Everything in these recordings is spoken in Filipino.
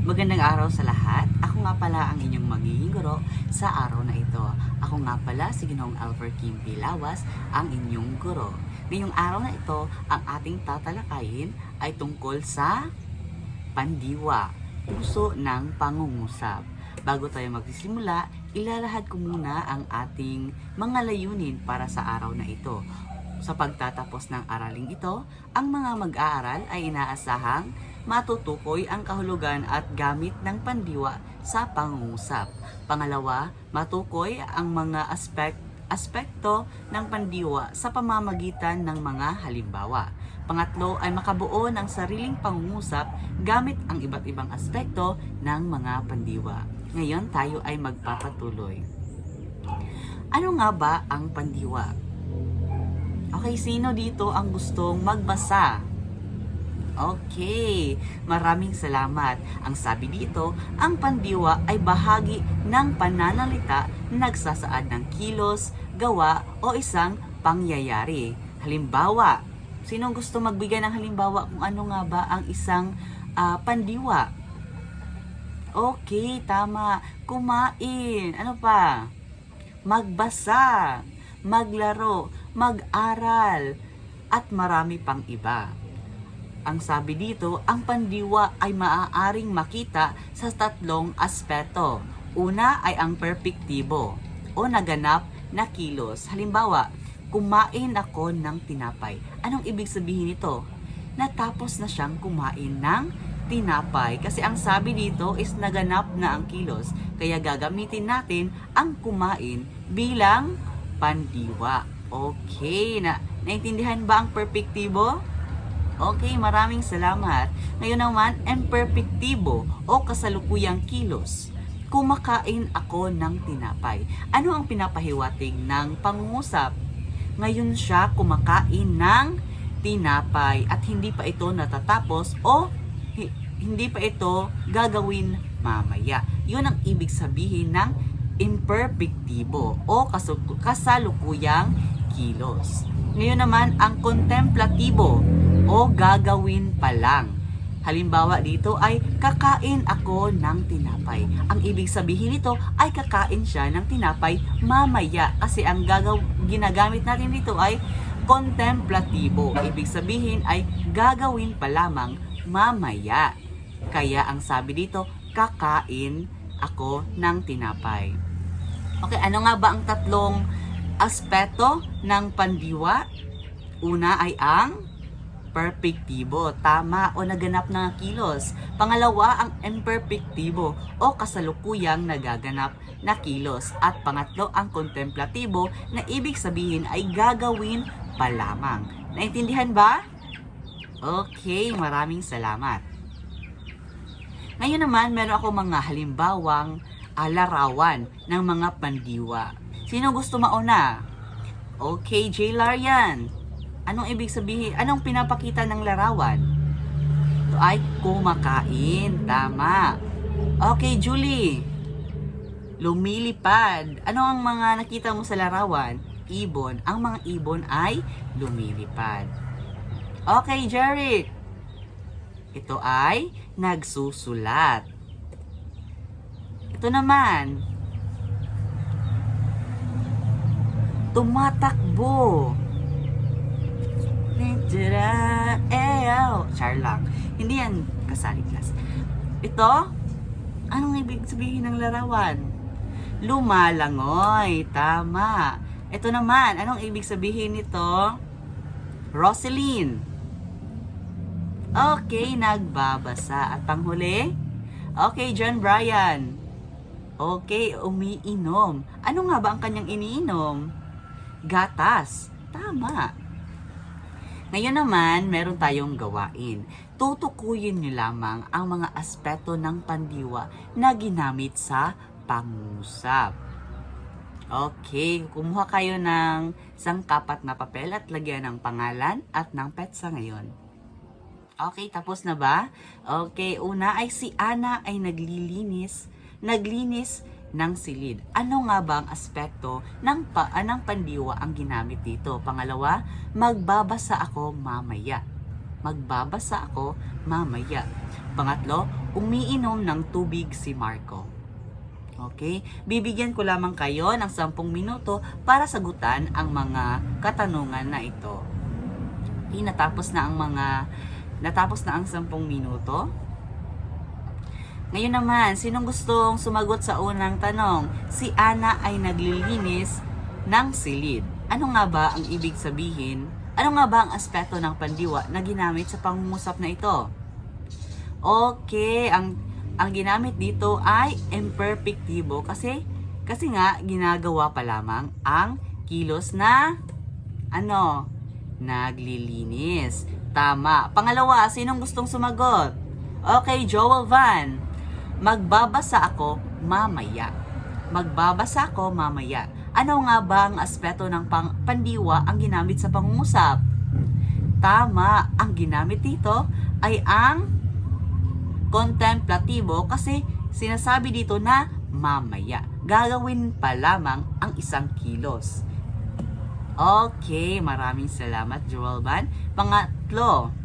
Magandang araw sa lahat. Ako nga pala ang inyong magiging guro sa araw na ito. Ako nga pala si Ginoong Alfred Kim Pilawas, ang inyong guro. Ngayong araw na ito, ang ating tatalakayin ay tungkol sa pandiwa, puso ng pangungusap. Bago tayo magsisimula, ilalahad ko muna ang ating mga layunin para sa araw na ito. Sa pagtatapos ng araling ito, ang mga mag-aaral ay inaasahang matutukoy ang kahulugan at gamit ng pandiwa sa pangungusap. Pangalawa, matukoy ang mga aspekto ng pandiwa sa pamamagitan ng mga halimbawa. Pangatlo ay makabuo ng sariling pangungusap gamit ang iba't ibang aspekto ng mga pandiwa. Ngayon tayo ay magpapatuloy. Ano nga ba ang pandiwa? Okay, sino dito ang gustong magbasa? Okay, maraming salamat. Ang sabi dito, ang pandiwa ay bahagi ng pananalita na nagsasaad ng kilos, gawa o isang pangyayari. Halimbawa, sino gusto magbigay ng halimbawa kung ano nga ba ang isang pandiwa? Okay, tama. Kumain. Ano pa? Magbasa, maglaro, mag-aral, at marami pang iba. Ang sabi dito, ang pandiwa ay maaaring makita sa tatlong aspeto. Una ay ang perpektibo o naganap na kilos. Halimbawa, kumain ako ng tinapay. Anong ibig sabihin nito? Natapos na siyang kumain ng tinapay. Kasi ang sabi dito is naganap na ang kilos. Kaya gagamitin natin ang kumain bilang pandiwa. Okay, naintindihan ba ang perpektibo? Okay, maraming salamat. Ngayon naman, ang perpektibo o kasalukuyang kilos. Kumakain ako ng tinapay. Ano ang pinapahiwatig ng pangungusap? Ngayon siya kumakain ng tinapay at hindi pa ito natatapos o hindi pa ito gagawin mamaya. Yun ang ibig sabihin ng imperpektibo o kasalukuyang kilos. Ngayon naman, ang kontemplatibo o gagawin pa lang. Halimbawa dito ay kakain ako ng tinapay. Ang ibig sabihin nito ay kakain siya ng tinapay mamaya kasi ang ginagamit natin dito ay kontemplatibo. Ibig sabihin ay gagawin pa lamang mamaya. Kaya ang sabi dito, kakain ako ng tinapay. Okay, ano nga ba ang tatlong aspeto ng pandiwa? Una ay ang perpektibo, tama o naganap na kilos. Pangalawa, ang imperpektibo o kasalukuyang nagaganap na kilos. At pangatlo, ang kontemplatibo na ibig sabihin ay gagawin pa lamang. Naintindihan ba? Okay, maraming salamat. Ngayon naman, meron ako mga halimbawang larawan ng mga pandiwa. Sino gusto mauna? Okay, J. Larian. Anong ibig sabihin? Anong pinapakita ng larawan? Ito ay kumakain. Tama. Okay, Julie. Lumilipad. Ano ang mga nakita mo sa larawan? Ibon. Ang mga ibon ay lumilipad. Okay, Jeric. Ito ay nagsusulat. Ito naman, tumatakbo. Char lang. Hindi yan kasali class. Ito, anong ibig sabihin ng larawan? Lumalangoy. Tama. Ito naman, anong ibig sabihin nito? Rosaline. Okay, nagbabasa. At panghuli? Okay, John Brian. Okay, umiinom. Ano nga ba ang kanyang iniinom? Gatas. Tama. Ngayon naman, meron tayong gawain. Tutukuyin nyo lamang ang mga aspeto ng pandiwa na ginamit sa pangungusap. Okay, kumuha kayo ng isang kapat na papel at lagyan ng pangalan at ng petsa ngayon. Okay, tapos na ba? Okay, una ay si Ana ay naglinis ng silid. Ano nga ba ang aspekto ng pandiwa ang ginamit dito? Pangalawa, magbabasa ako mamaya. Pangatlo, umiinom ng tubig si Marco. Okay? Bibigyan ko lamang kayo ng 10 minuto para sagutan ang mga katanungan na ito. Okay, natapos na ang 10 minuto. Ngayon naman, sinong gustong sumagot sa unang tanong? Si Ana ay naglilinis ng silid. Ano nga ba ang ibig sabihin? Ano nga ba ang aspeto ng pandiwa na ginamit sa pangungusap na ito? Okay, ang ginamit dito ay imperfectibo kasi nga ginagawa pa lamang ang kilos na naglilinis. Tama. Pangalawa, sinong gustong sumagot? Okay, Joel Van. Magbabasa ako mamaya. Magbabasa ako mamaya. Ano nga ba ang aspeto ng pandiwa ang ginamit sa pangungusap? Tama. Ang ginamit dito ay ang contemplatibo kasi sinasabi dito na mamaya. Gagawin pa lamang ang 1 kilos. Okay, maraming salamat, Joel Van. Pangatlo,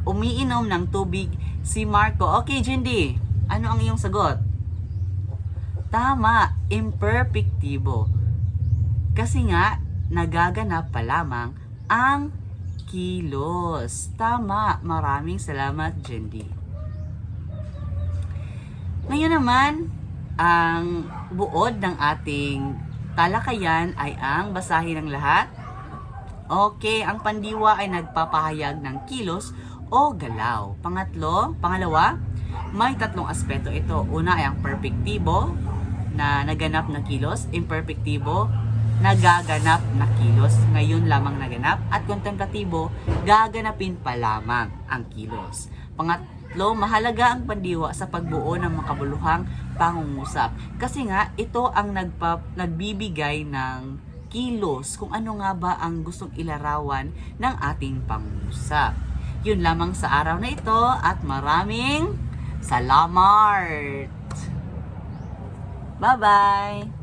umiinom ng tubig si Marco. Okay, Jindy, ano ang iyong sagot? Tama, imperfectibo. Kasi nga, nagaganap pa lamang ang kilos. Tama, maraming salamat, Jindy. Ngayon naman, ang buod ng ating talakayan ay ang basahin ng lahat. Okay, ang pandiwa ay nagpapahayag ng kilos o galaw. Pangalawa, may 3 aspeto ito. Una ay ang perfectibo na naganap na kilos, imperfectibo, nagaganap na kilos, ngayon lamang naganap, at contemplatibo, gaganapin pa lamang ang kilos. Mahalaga ang pandiwa sa pagbuo ng makabuluhang pangungusap. Kasi nga, ito ang nagbibigay ng kilos kung ano nga ba ang gustong ilarawan ng ating pangungusap. Yun lamang sa araw na ito at maraming salamat! Bye-bye!